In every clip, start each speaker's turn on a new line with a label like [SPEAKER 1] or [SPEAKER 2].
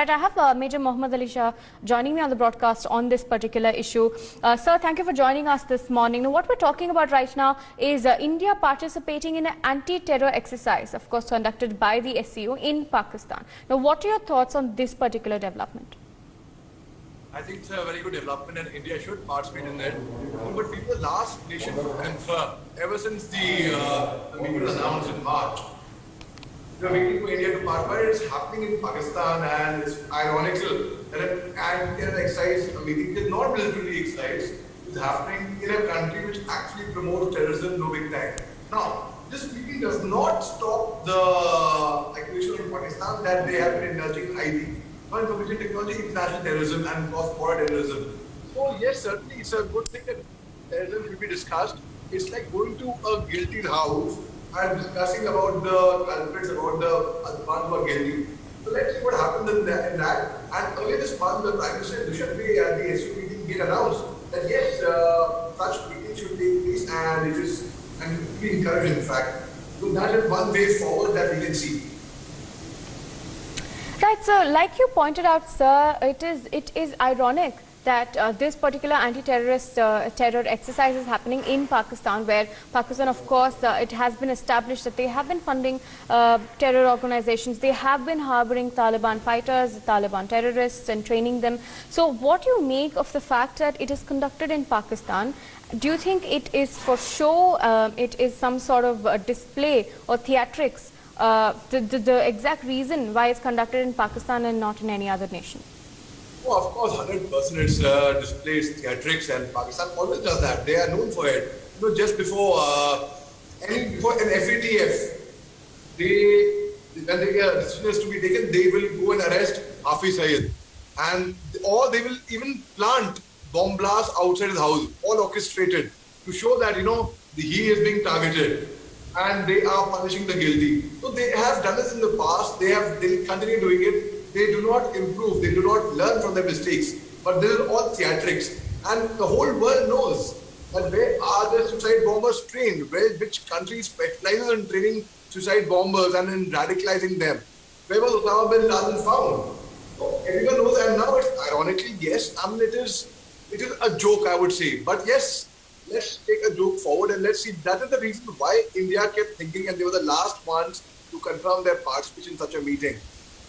[SPEAKER 1] right, I have Major Mohammad Ali Shah joining me on the broadcast on this particular issue. Sir, thank you for joining us this morning. Now, what we're talking about right now is India participating in an anti-terror exercise, of course, conducted by the SCO in Pakistan. Now, what are your thoughts on this particular development?
[SPEAKER 2] I think it's a very good development and India should participate in it. But people, the last nation to confirm, ever since the meeting was announced in March, we are waiting for India to participate. It's happening in Pakistan, and it's ironical that an anti-terror exercise, a meeting, is not military exercise, is happening in a country which actually promotes terrorism no big time. Now, this meeting does not stop the accusation in Pakistan that they have been indulging ID, non-information technology, international terrorism, and cross-border terrorism. So yes, certainly it's a good thing that terrorism should be discussed. It's like going to a guilty house and discussing about the culprits, about the ones who are guilty. So let's see what happens in that. And earlier this month, the Prime Minister Dushanbe at the SU meeting did announce that yes, such meetings should take place, and it is and be encouraged, in fact. So that is one way forward that we can see.
[SPEAKER 1] Right, so like you pointed out, sir, it is ironic that this particular anti-terrorist terror exercise is happening in Pakistan, where Pakistan, of course, it has been established that they have been funding terror organizations. They have been harboring Taliban fighters, Taliban terrorists, and training them. So what do you make of the fact that it is conducted in Pakistan? Do you think it is for show, it is some sort of display or theatrics? The exact reason why it's conducted in Pakistan and not in any other nation?
[SPEAKER 2] Oh, of course, 100% it's displays, theatrics, and Pakistan always does that. They are known for it. You know, just before before an FATF, when they get decisions to be taken, they will go and arrest Hafiz Saeed, and or they will even plant bomb blasts outside his house, all orchestrated to show that he is being targeted, and they are punishing the guilty. So they have done this in the past. They continue doing it. They do not improve, they do not learn from their mistakes. But this is all theatrics. And the whole world knows that where are the suicide bombers trained? Which country specializes in training suicide bombers and in radicalizing them? Where was Osama bin Laden found? So everyone knows, and now it's ironically, yes, it is a joke, I would say. But yes, let's take a joke forward and let's see. That is the reason why India kept thinking, and they were the last ones to confirm their participation in such a meeting.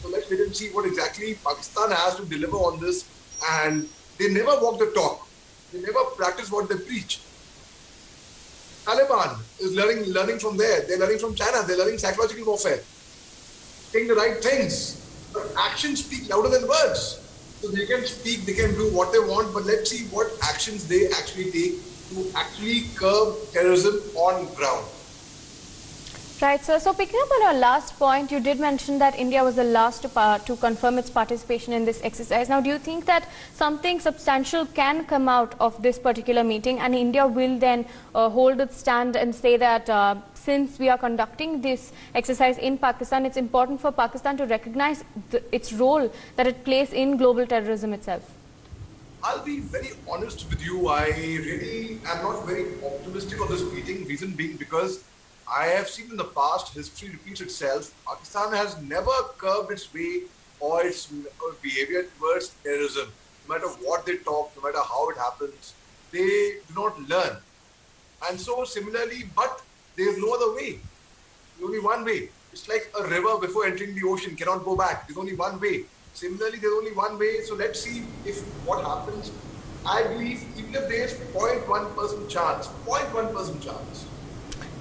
[SPEAKER 2] So let's wait and see what exactly Pakistan has to deliver on this. And they never walk the talk. They never practice what they preach. Taliban is learning from there. They're learning from China. They're learning psychological warfare. Saying the right things. But actions speak louder than words. So they can speak, they can do what they want, but let's see what actions they actually take to actually curb terrorism on ground.
[SPEAKER 1] Right, sir. So picking up on our last point, you did mention that India was the last to confirm its participation in this exercise. Now, do you think that something substantial can come out of this particular meeting, and India will then hold its stand and say that since we are conducting this exercise in Pakistan, it's important for Pakistan to recognize its role that it plays in global terrorism itself?
[SPEAKER 2] I'll be very honest with you. I really am not very optimistic on this meeting, reason being because I have seen in the past, history repeats itself. Pakistan has never curbed its way or its behavior towards terrorism. No matter what they talk, no matter how it happens, they do not learn. And so similarly, but there is no other way. There's only one way. It's like a river before entering the ocean, cannot go back. There's only one way. Similarly, there's only one way. So let's see if what happens. I believe even if there is 0.1% chance, 0.1% chance.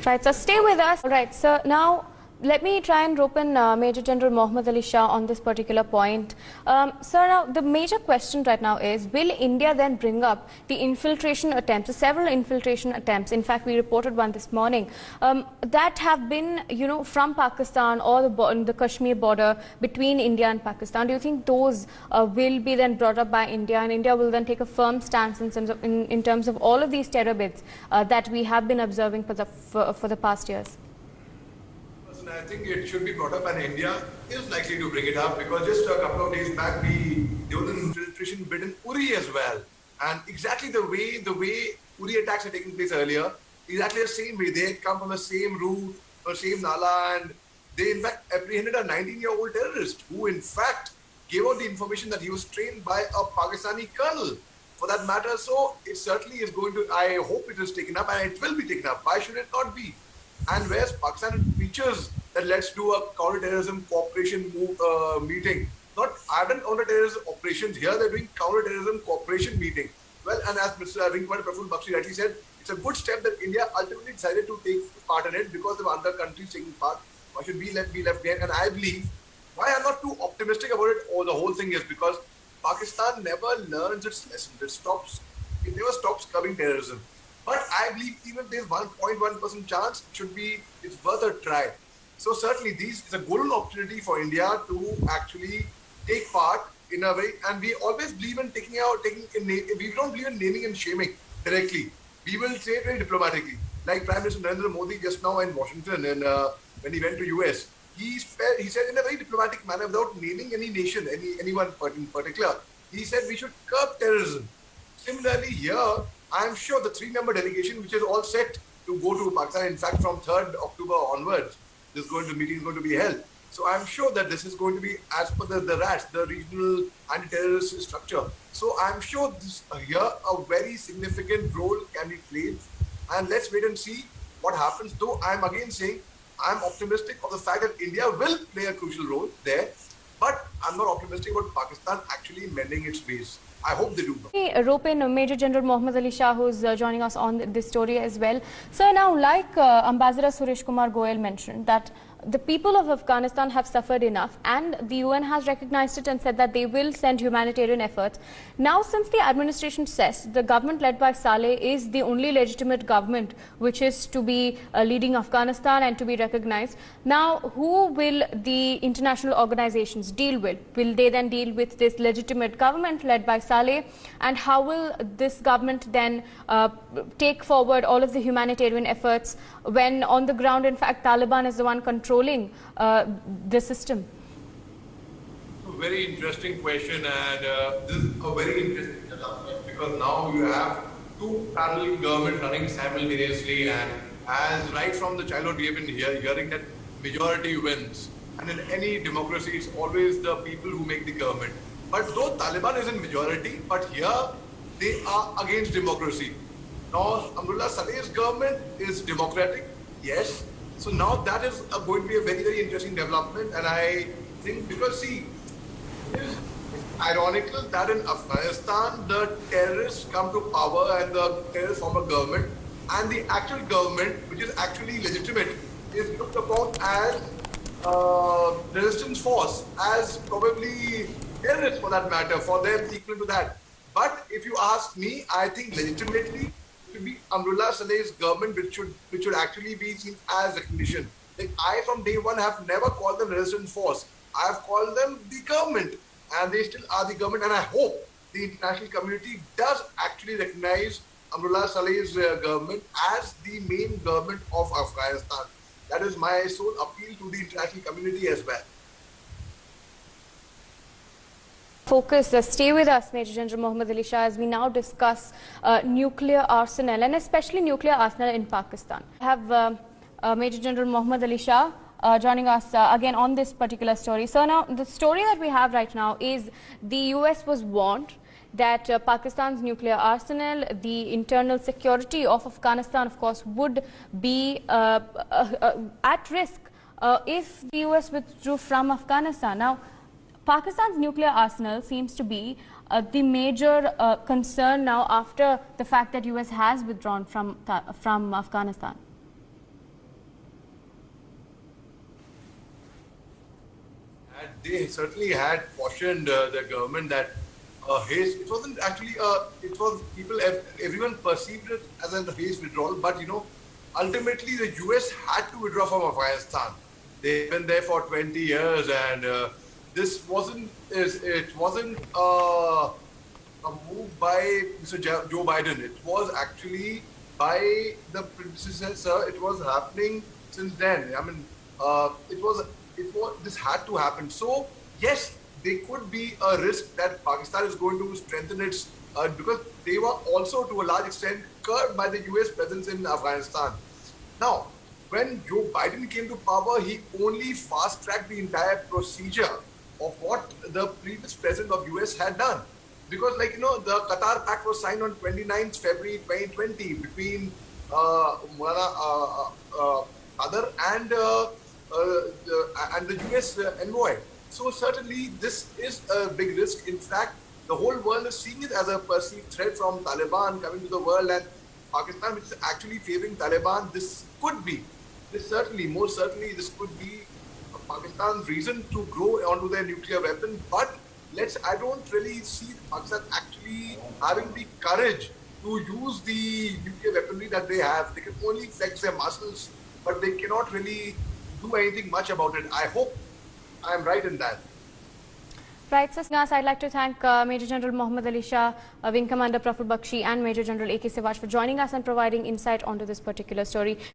[SPEAKER 1] Right, so stay with us. All right, so now let me try and rope in Major General Mohammad Ali Shah on this particular point. Sir, now the major question right now is, will India then bring up the infiltration attempts, several infiltration attempts, in fact we reported one this morning, that have been, from Pakistan or the Kashmir border between India and Pakistan. Do you think those will be then brought up by India, and India will then take a firm stance in terms of all of these terror bids that we have been observing for the past years?
[SPEAKER 2] I think it should be brought up, and India is likely to bring it up because just a couple of days back there was an infiltration bid in Uri as well, and exactly the way Uri attacks had taken place earlier, exactly the same way. They had come from the same route or same nala, and they in fact apprehended a 19-year-old terrorist who in fact gave out the information that he was trained by a Pakistani colonel, for that matter. So it certainly is going to, I hope it is taken up, and it will be taken up. Why should it not be? And whereas Pakistan features that let's do a counter-terrorism cooperation meeting. Not ardent counter-terrorism operations here, they're doing counter-terrorism cooperation meeting. Well, and as Mr. Ringwad Praful Bakshi rightly said, it's a good step that India ultimately decided to take part in it because of other countries taking part. Why should we be left behind? And I believe, why I'm not too optimistic about it, or the whole thing is because Pakistan never learns its lesson. It never stops curbing terrorism. But I believe even if there's 1.1% chance, it's worth a try. So certainly it's a golden opportunity for India to actually take part in a way, and we always believe in we don't believe in naming and shaming directly. We will say it very diplomatically. Like Prime Minister Narendra Modi just now in Washington, and when he went to US, he said in a very diplomatic manner, without naming any nation, anyone in particular, he said we should curb terrorism. Similarly, here, I'm sure the 3-member delegation, which is all set to go to Pakistan, in fact, from 3rd October onwards, meeting is going to be held. So I'm sure that this is going to be as per the RATS, the regional anti-terrorist structure. So I'm sure here a very significant role can be played. And let's wait and see what happens. Though I'm again saying I'm optimistic of the fact that India will play a crucial role there. But I'm not optimistic about Pakistan actually mending its ways. I hope they do.
[SPEAKER 1] Rope in Major General Mohammad Ali Shah, who is joining us on this story as well. So now, like Ambassador Suresh Kumar Goyal mentioned, that the people of Afghanistan have suffered enough, and the UN has recognized it and said that they will send humanitarian efforts. Now, since the administration says the government led by Saleh is the only legitimate government which is to be leading Afghanistan and to be recognized, now who will the international organizations deal with? Will they then deal with this legitimate government led by Saleh? And how will this government then take forward all of the humanitarian efforts when on the ground, in fact, Taliban is the one controlling the system?
[SPEAKER 2] Very interesting question, and this is a very interesting development because now you have two parallel governments running simultaneously, and as right from the childhood we have been hearing that majority wins, and in any democracy it's always the people who make the government. But though Taliban is in majority, but here they are against democracy. Now Amrullah Saleh's government is democratic, yes. So now that is going to be a very, very interesting development, and I think because see, it is ironical that in Afghanistan the terrorists come to power and the terrorists form a government, and the actual government, which is actually legitimate, is looked upon as resistance force, as probably terrorists for that matter, for them equal to that. But if you ask me, I think legitimately to be Amrullah Saleh's government, which should actually be seen as recognition. Like I, from day one, have never called them resistance force. I have called them the government, and they still are the government. And I hope the international community does actually recognize Amrullah Saleh's government as the main government of Afghanistan. That is my sole appeal to the international community as well.
[SPEAKER 1] Focus, stay with us, Major General Mohammad Ali Shah, as we now discuss nuclear arsenal, and especially nuclear arsenal in Pakistan. I have Major General Mohammad Ali Shah joining us again on this particular story. So now the story that we have right now is the US was warned that Pakistan's nuclear arsenal, the internal security of Afghanistan, of course, would be at risk if the US withdrew from Afghanistan. Now, Pakistan's nuclear arsenal seems to be the major concern now after the fact that US has withdrawn from Afghanistan.
[SPEAKER 2] They certainly had cautioned the government that haste. It wasn't actually. It was everyone perceived it as a haste withdrawal, but ultimately the US had to withdraw from Afghanistan. They've been there for 20 years, and this wasn't a move by Mr. Joe Biden. It was actually by the predecessor. It was happening since then. I mean, this had to happen. So yes, there could be a risk that Pakistan is going to strengthen its because they were also to a large extent curbed by the US presence in Afghanistan. Now, when Joe Biden came to power, he only fast-tracked the entire procedure of what the previous president of US had done. Because, like, the Qatar Pact was signed on 29th February 2020 between Qatar and the US envoy. So certainly this is a big risk. In fact, the whole world is seeing it as a perceived threat from Taliban coming to the world, and Pakistan, which is actually favoring Taliban. This certainly, most certainly, this could be Pakistan's reason to grow onto their nuclear weapon. But I don't really see Pakistan actually having the courage to use the nuclear weaponry that they have. They can only flex their muscles, but they cannot really do anything much about it. I hope I am right in that.
[SPEAKER 1] Right, so I'd like to thank Major General Mohammad Ali Shah, Wing Commander Praful Bakshi and Major General A.K. Siwaj for joining us and providing insight onto this particular story.